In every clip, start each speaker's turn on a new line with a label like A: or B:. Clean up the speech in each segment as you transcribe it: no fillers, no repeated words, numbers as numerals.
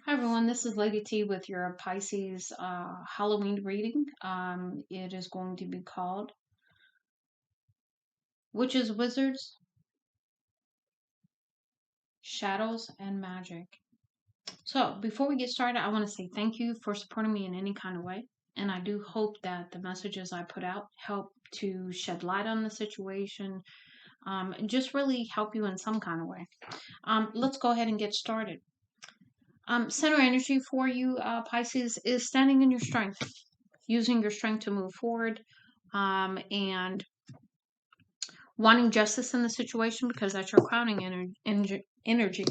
A: Hi everyone, this is Lady T with your Pisces Halloween reading. It is going to be called Witches, Wizards, Shadows, and Magic. So before we get started, I want to say thank you for supporting me in any kind of way. And I do hope that the messages I put out help to shed light on the situation, and just really help you in some kind of way. Let's go ahead and get started. Center energy for you, Pisces, is standing in your strength, using your strength to move forward, and wanting justice in the situation because that's your crowning energy.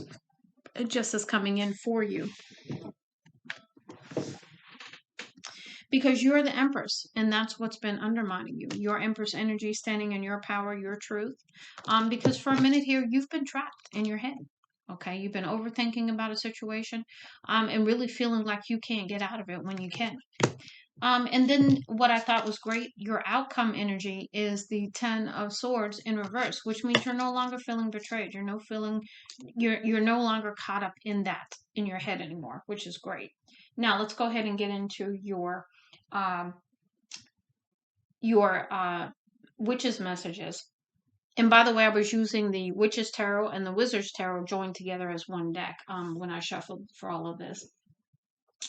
A: Justice coming in for you because you're the Empress, and that's what's been undermining you. Your Empress energy standing in your power, your truth. Because for a minute here, you've been trapped in your head. Okay, you've been overthinking about a situation, and really feeling like you can't get out of it when you can. And then what I thought was great, your outcome energy is the Ten of Swords in reverse, which means you're no longer feeling betrayed. You're no longer caught up in that in your head anymore, which is great. Now let's go ahead and get into um, your witches messages. And by the way, I was using the Witches Tarot and the Wizards Tarot joined together as one deck when I shuffled for all of this.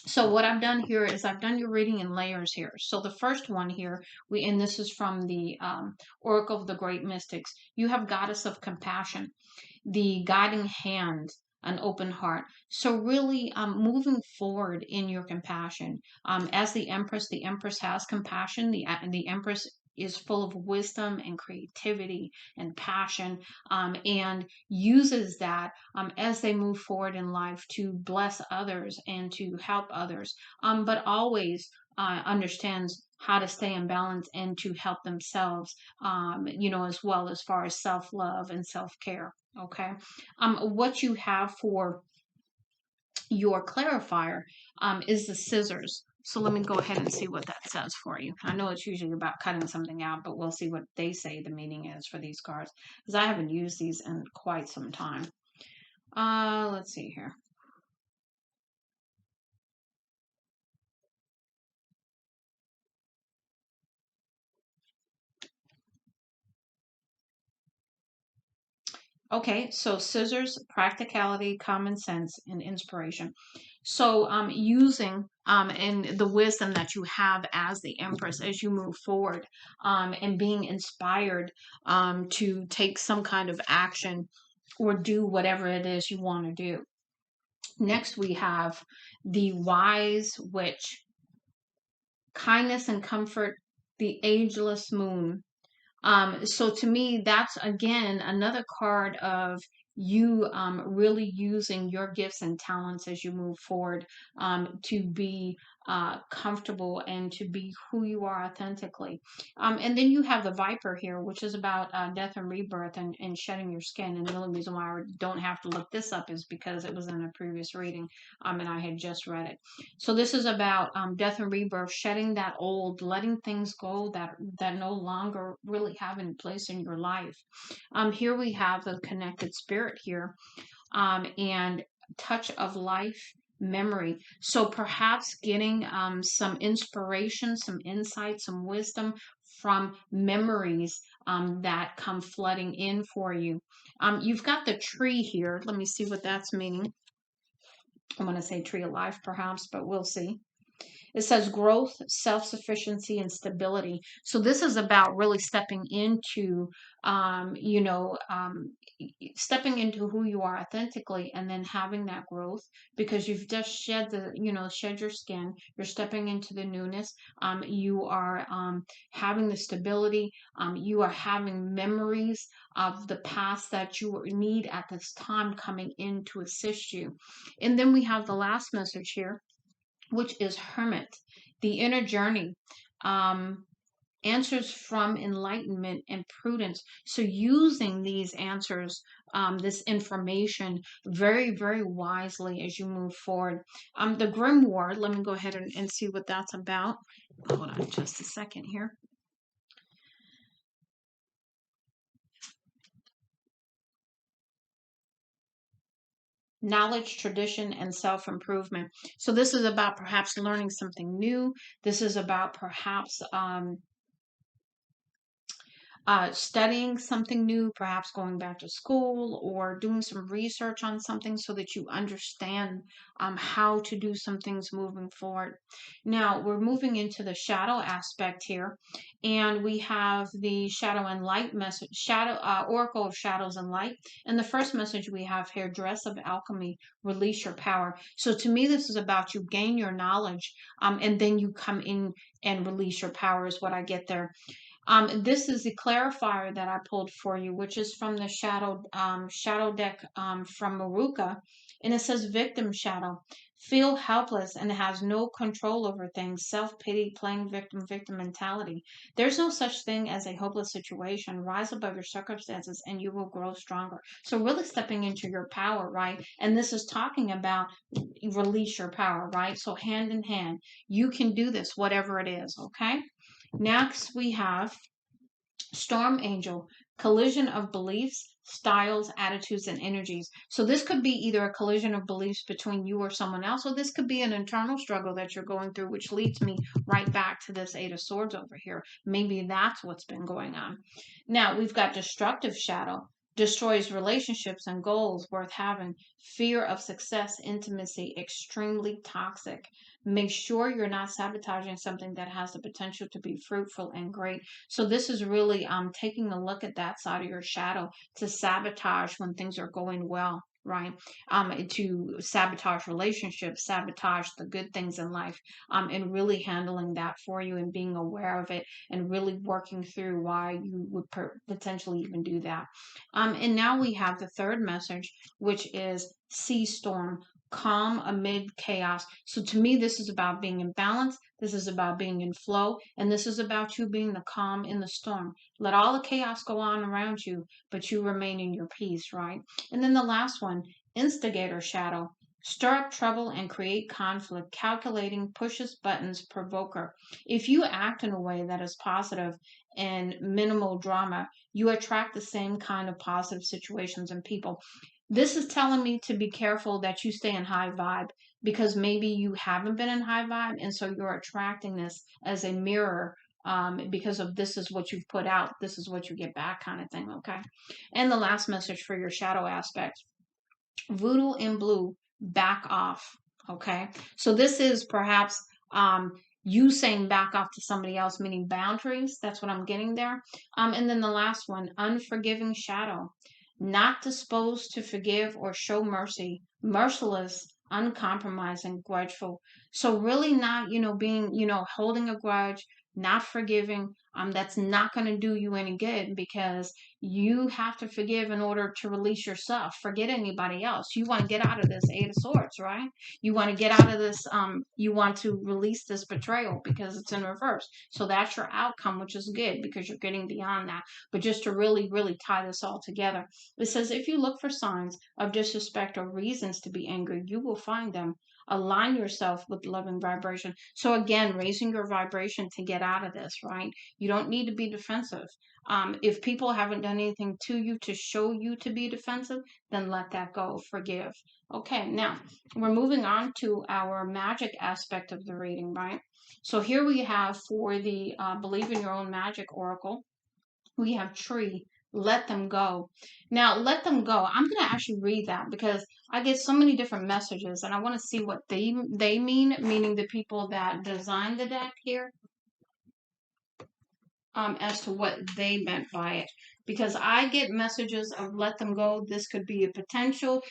A: So what I've done here is I've done your reading in layers here. So the first one here, and this is from the Oracle of the Great Mystics. You have Goddess of Compassion, the guiding hand, an open heart. So really moving forward in your compassion. As the Empress has compassion. The Empress is full of wisdom and creativity and passion, and uses that as they move forward in life to bless others and to help others, but always understands how to stay in balance and to help themselves, as well as far as self-love and self-care. Okay. What you have for your clarifier is the scissors. So let me go ahead and see what that says for you. I know it's usually about cutting something out, but we'll see what they say the meaning is for these cards because I haven't used these in quite some time. Let's see here. Okay, so scissors, practicality, common sense, and inspiration. So, using and the wisdom that you have as the Empress as you move forward, and being inspired to take some kind of action or do whatever it is you want to do. Next, we have the Wise Witch, kindness and comfort, the ageless moon. So to me, that's again another card of you really using your gifts and talents as you move forward, to be comfortable and to be who you are authentically. And then you have the Viper here, which is about death and rebirth and shedding your skin. And the only reason why I don't have to look this up is because it was in a previous reading, and I had just read it. So this is about death and rebirth, shedding that old, letting things go that no longer really have any place in your life. Here we have the connected spirit here, and touch of life memory. So perhaps getting some inspiration, some insight, some wisdom from memories that come flooding in for you. You've got the tree here. Let me see what that's meaning. I'm going to say tree of life perhaps, but we'll see. It says growth, self sufficiency, and stability. So this is about really stepping into, stepping into who you are authentically, and then having that growth because you've just shed your skin. You're stepping into the newness. You are having the stability. You are having memories of the past that you need at this time coming in to assist you. And then we have the last message here, which is Hermit, the inner journey, um, answers from enlightenment and prudence. So, using these answers, this information, very, very wisely as you move forward. The Grimoire, let me go ahead and see what that's about. Hold on just a second here. knowledge, tradition, and self-improvement. So this is about perhaps learning something new. This is about perhaps studying something new, perhaps going back to school or doing some research on something so that you understand how to do some things moving forward. Now, we're moving into the shadow aspect here, and we have the shadow and light message, oracle of shadows and light. And the first message we have here, dress of alchemy, release your power. So to me, this is about you gain your knowledge, and then you come in and release your power is what I get there. This is the clarifier that I pulled for you, which is from the shadow deck from Maruka, and it says victim shadow. Feel helpless and has no control over things. Self-pity, playing victim mentality. There's no such thing as a hopeless situation. Rise above your circumstances and you will grow stronger. So really stepping into your power, right? And this is talking about release your power, right? So hand in hand, you can do this, whatever it is, okay? Next, we have Storm Angel, collision of beliefs, styles, attitudes, and energies. So this could be either a collision of beliefs between you or someone else, or this could be an internal struggle that you're going through, which leads me right back to this Eight of Swords over here. Maybe that's what's been going on. Now, we've got destructive shadow, destroys relationships and goals worth having, fear of success, intimacy, extremely toxic. Make sure you're not sabotaging something that has the potential to be fruitful and great. So this is really taking a look at that side of your shadow to sabotage when things are going well, right? To sabotage relationships, sabotage the good things in life, and really handling that for you and being aware of it and really working through why you would potentially even do that. And now we have the third message, which is sea storm, calm amid chaos. So to me, this is about being in balance. This is about being in flow. And this is about you being the calm in the storm. Let all the chaos go on around you, but you remain in your peace, right? And then the last one, instigator shadow. Stir up trouble and create conflict, calculating, pushes buttons, provoker. If you act in a way that is positive and minimal drama, you attract the same kind of positive situations and people. This is telling me to be careful that you stay in high vibe because maybe you haven't been in high vibe, and so you're attracting this as a mirror because of this is what you've put out, this is what you get back, kind of thing. Okay. And the last message for your shadow aspect, voodoo in blue, back off. Okay. So this is perhaps you saying back off to somebody else, meaning boundaries. That's what I'm getting there. And then the last one, unforgiving shadow, not disposed to forgive or show mercy, merciless, uncompromising, grudgeful. So really not, being, holding a grudge, not forgiving. That's not going to do you any good because you have to forgive in order to release yourself. Forget anybody else. You want to get out of this Eight of Swords, right? You want to get out of this, you want to release this betrayal because it's in reverse. So that's your outcome, which is good because you're getting beyond that. But just to really, really tie this all together, it says, if you look for signs of disrespect or reasons to be angry, you will find them. Align yourself with loving vibration. So again, raising your vibration to get out of this, right? You don't need to be defensive. If people haven't done anything to you to show you to be defensive, then let that go. Forgive. Okay, now we're moving on to our magic aspect of the reading, right? So here we have for the Believe in Your Own Magic Oracle, we have tree, let them go. Now, let them go. I'm going to actually read that because I get so many different messages and I want to see what they mean, meaning the people that designed the deck here, as to what they meant by it. Because I get messages of let them go. This could be a potential.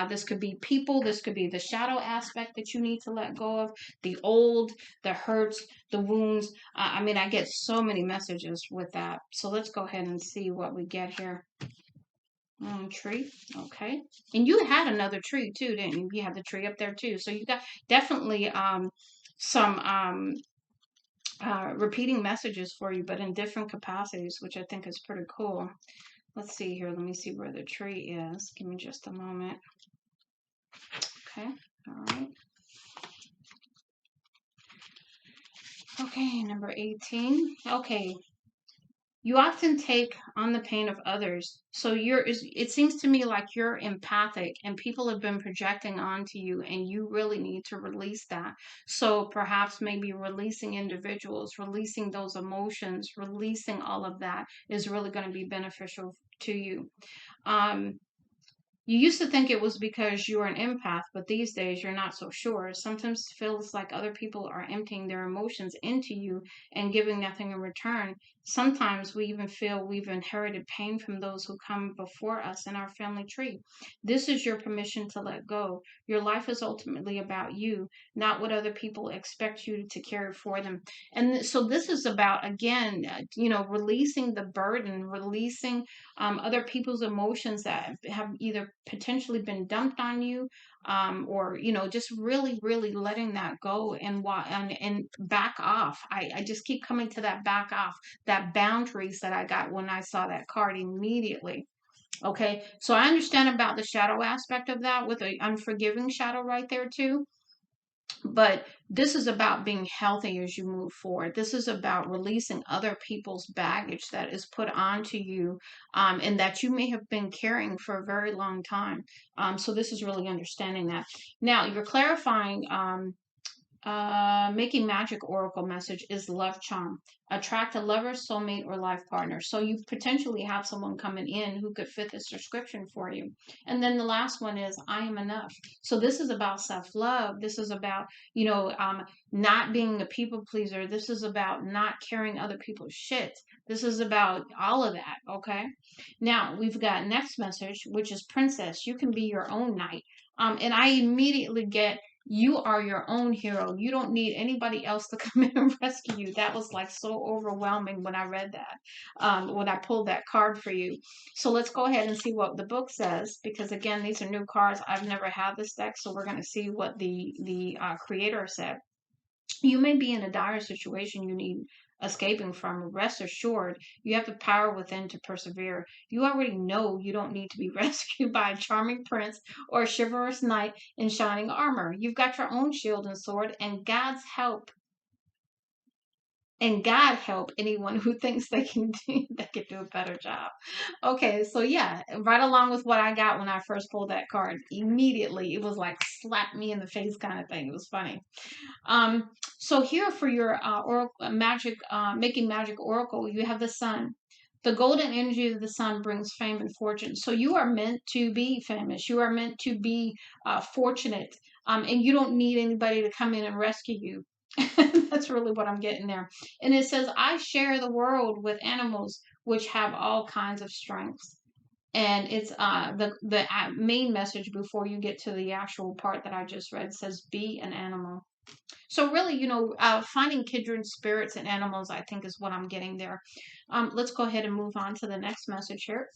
A: This could be people. This could be the shadow aspect that you need to let go of. The old, the hurts, the wounds. I mean, I get so many messages with that. So let's go ahead and see what we get here. Tree. Okay. And you had another tree too, didn't you? You had the tree up there too. So you got definitely some repeating messages for you, but in different capacities, which I think is pretty cool. Let's see here. Let me see where the tree is. Give me just a moment. Okay. All right. Okay, number 18. Okay. You often take on the pain of others. So it seems to me like you're empathic and people have been projecting onto you and you really need to release that. So perhaps maybe releasing individuals, releasing those emotions, releasing all of that is really going to be beneficial to you. Um, you used to think it was because you were an empath, but these days you're not so sure. Sometimes it feels like other people are emptying their emotions into you and giving nothing in return. Sometimes we even feel we've inherited pain from those who come before us in our family tree. This is your permission to let go. Your life is ultimately about you, not what other people expect you to carry for them. And so this is about, again, releasing the burden, releasing other people's emotions that have either potentially been dumped on you, or just really, really letting that go and back off. I just keep coming to that back off, that boundaries that I got when I saw that card immediately. Okay, so I understand about the shadow aspect of that with the unforgiving shadow right there too. But this is about being healthy as you move forward. This is about releasing other people's baggage that is put onto you, and that you may have been carrying for a very long time. So this is really understanding that. Now you're clarifying. Making magic oracle message is love charm. Attract a lover, soulmate, or life partner. So you potentially have someone coming in who could fit this description for you. And then the last one is I am enough. So this is about self love. This is about, not being a people pleaser. This is about not carrying other people's shit. This is about all of that. Okay. Now we've got next message, which is princess. You can be your own knight. And I immediately get you are your own hero. You don't need anybody else to come in and rescue you. That was like so overwhelming when I read that, when I pulled that card for you. So let's go ahead and see what the book says, because again, these are new cards. I've never had this deck, so we're going to see what the creator said. You may be in a dire situation you need escaping from. Rest assured, you have the power within to persevere. You already know you don't need to be rescued by a charming prince or a chivalrous knight in shining armor. You've got your own shield and sword, and God's help. And God help anyone who thinks they can do a better job. Okay, so yeah, right along with what I got when I first pulled that card, immediately it was like slap me in the face kind of thing. It was funny. Um, so here for your magic, making magic oracle, you have the sun. The golden energy of the sun brings fame and fortune. So you are meant to be famous. You are meant to be fortunate, and you don't need anybody to come in and rescue you. That's really what I'm getting there. And it says, I share the world with animals which have all kinds of strengths. And it's the main message before you get to the actual part that I just read says, be an animal. So really, finding kindred spirits and animals, I think, is what I'm getting there. Let's go ahead and move on to the next message here.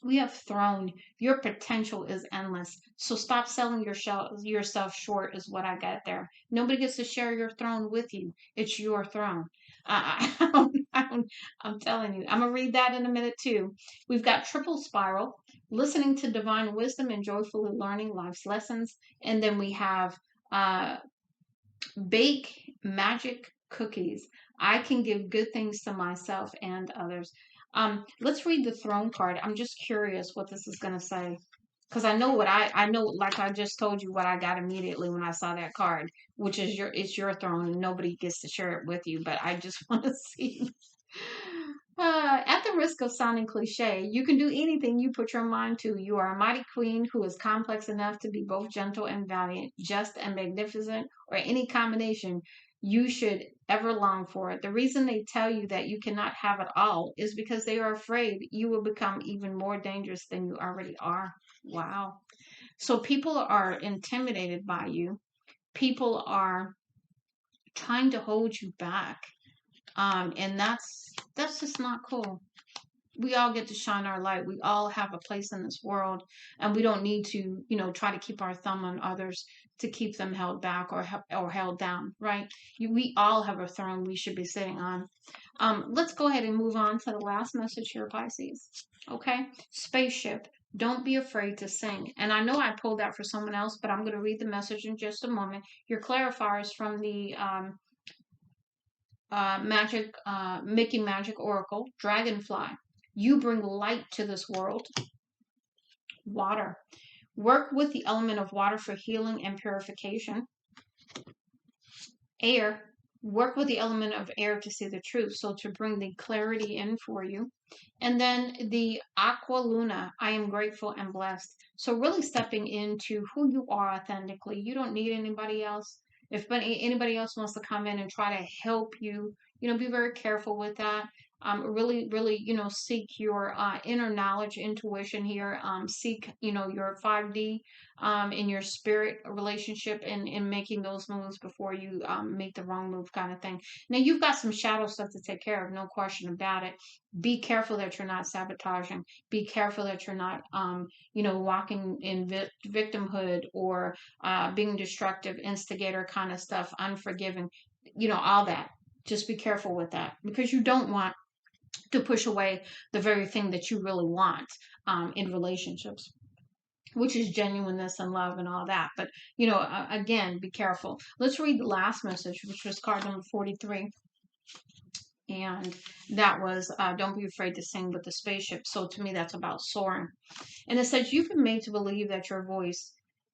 A: We have throne. Your potential is endless. So stop selling yourself short is what I got there. Nobody gets to share your throne with you. It's your throne. I'm telling you. I'm going to read that in a minute too. We've got triple spiral, listening to divine wisdom and joyfully learning life's lessons. And then we have uh, bake magic cookies. I can give good things to myself and others. Let's read the throne card. I'm just curious what this is going to say. Because I know I know, like I just told you, what I got immediately when I saw that card, which is it's your throne and nobody gets to share it with you. But I just want to see. At the risk of sounding cliche, you can do anything you put your mind to. You are a mighty queen who is complex enough to be both gentle and valiant, just and magnificent, or any combination you should ever long for. The reason they tell you that you cannot have it all is because they are afraid you will become even more dangerous than you already are. Wow. So people are intimidated by you. People are trying to hold you back. And that's just not cool. We all get to shine our light. We all have a place in this world, and we don't need to, try to keep our thumb on others to keep them held back or held down, right? We all have a throne we should be sitting on. Let's go ahead and move on to the last message here, Pisces. Okay, spaceship. Don't be afraid to sing. And I know I pulled that for someone else, but I'm going to read the message in just a moment. Your clarifiers from the magic, Mickey Magic Oracle, Dragonfly. You bring light to this world. Water. Work with the element of water for healing and purification. Air. Work with the element of air to see the truth, so to bring the clarity in for you. And then the Aqua Luna, I am grateful and blessed. So really stepping into who you are authentically. You don't need anybody else. If anybody else wants to come in and try to help you, be very careful with that. Really, really, seek your inner knowledge, intuition here. Seek, your 5D in your spirit relationship and in making those moves before you make the wrong move, kind of thing. Now, you've got some shadow stuff to take care of, no question about it. Be careful that you're not sabotaging. Be careful that you're not, walking in victimhood or being destructive, instigator kind of stuff, unforgiving, all that. Just be careful with that because you don't want to push away the very thing that you really want in relationships, which is genuineness and love and all that. But, again, be careful. Let's read the last message, which was card number 43. And that was don't be afraid to sing with the spaceship. So to me, that's about soaring. And it says, you've been made to believe that your voice,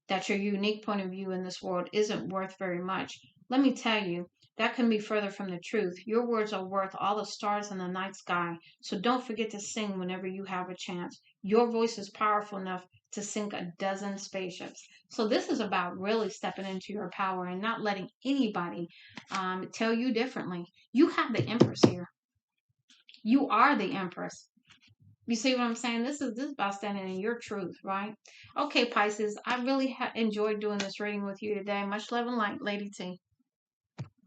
A: that your unique point of view in this world isn't worth very much. Let me tell you, that can be further from the truth. Your words are worth all the stars in the night sky. So don't forget to sing whenever you have a chance. Your voice is powerful enough to sink a dozen spaceships. So this is about really stepping into your power and not letting anybody tell you differently. You have the Empress here. You are the Empress. You see what I'm saying? This is about standing in your truth, right? Okay, Pisces, I really enjoyed doing this reading with you today. Much love and light, Lady T.